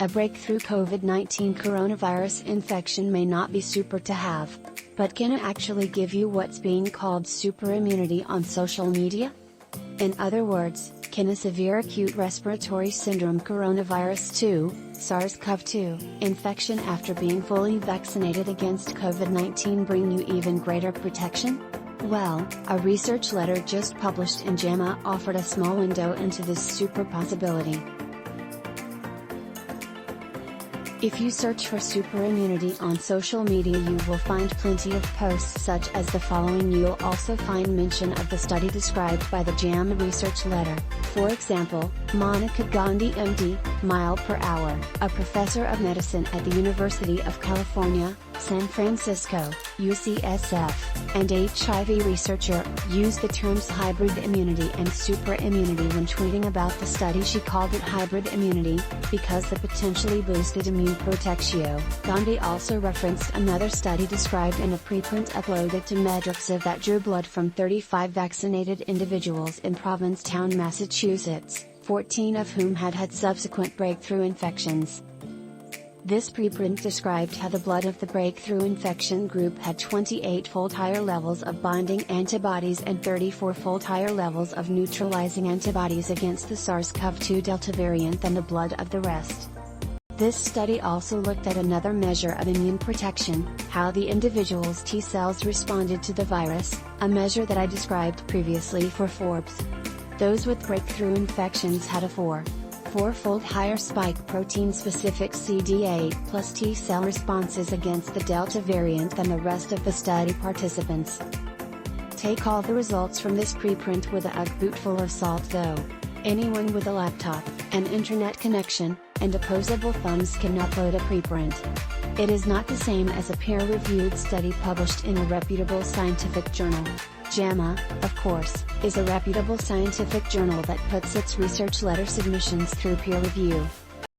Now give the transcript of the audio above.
A breakthrough COVID-19 coronavirus infection may not be super to have. But can it actually give you what's being called super immunity on social media? In other words, can a severe acute respiratory syndrome coronavirus 2, SARS-CoV-2, infection after being fully vaccinated against COVID-19 bring you even greater protection? Well, a research letter just published in JAMA offered a small window into this super possibility. If you search for super immunity on social media, you will find plenty of posts such as the following. You'll also find mention of the study described by the JAMA research letter. For example, Monica Gandhi MD, mile per hour, a professor of medicine at the University of California, San Francisco, UCSF, and HIV researcher, used the terms hybrid immunity and super immunity when tweeting about the study. She called it hybrid immunity, because the potentially boosted immune protectio. Gandhi also referenced another study described in a preprint uploaded to Medrxiv that drew blood from 35 vaccinated individuals in Provincetown, Massachusetts, 14 of whom had subsequent breakthrough infections. This preprint described how the blood of the breakthrough infection group had 28-fold higher levels of binding antibodies and 34-fold higher levels of neutralizing antibodies against the SARS-CoV-2 Delta variant than the blood of the rest. This study also looked at another measure of immune protection, how the individual's T cells responded to the virus, a measure that I described previously for Forbes. Those with breakthrough infections had a four-fold higher spike protein-specific CD8 plus T cell responses against the Delta variant than the rest of the study participants. Take all the results from this preprint with a bootful of salt though. Anyone with a laptop, an internet connection, and opposable thumbs can upload a preprint. It is not the same as a peer-reviewed study published in a reputable scientific journal. JAMA, of course, is a reputable scientific journal that puts its research letter submissions through peer review.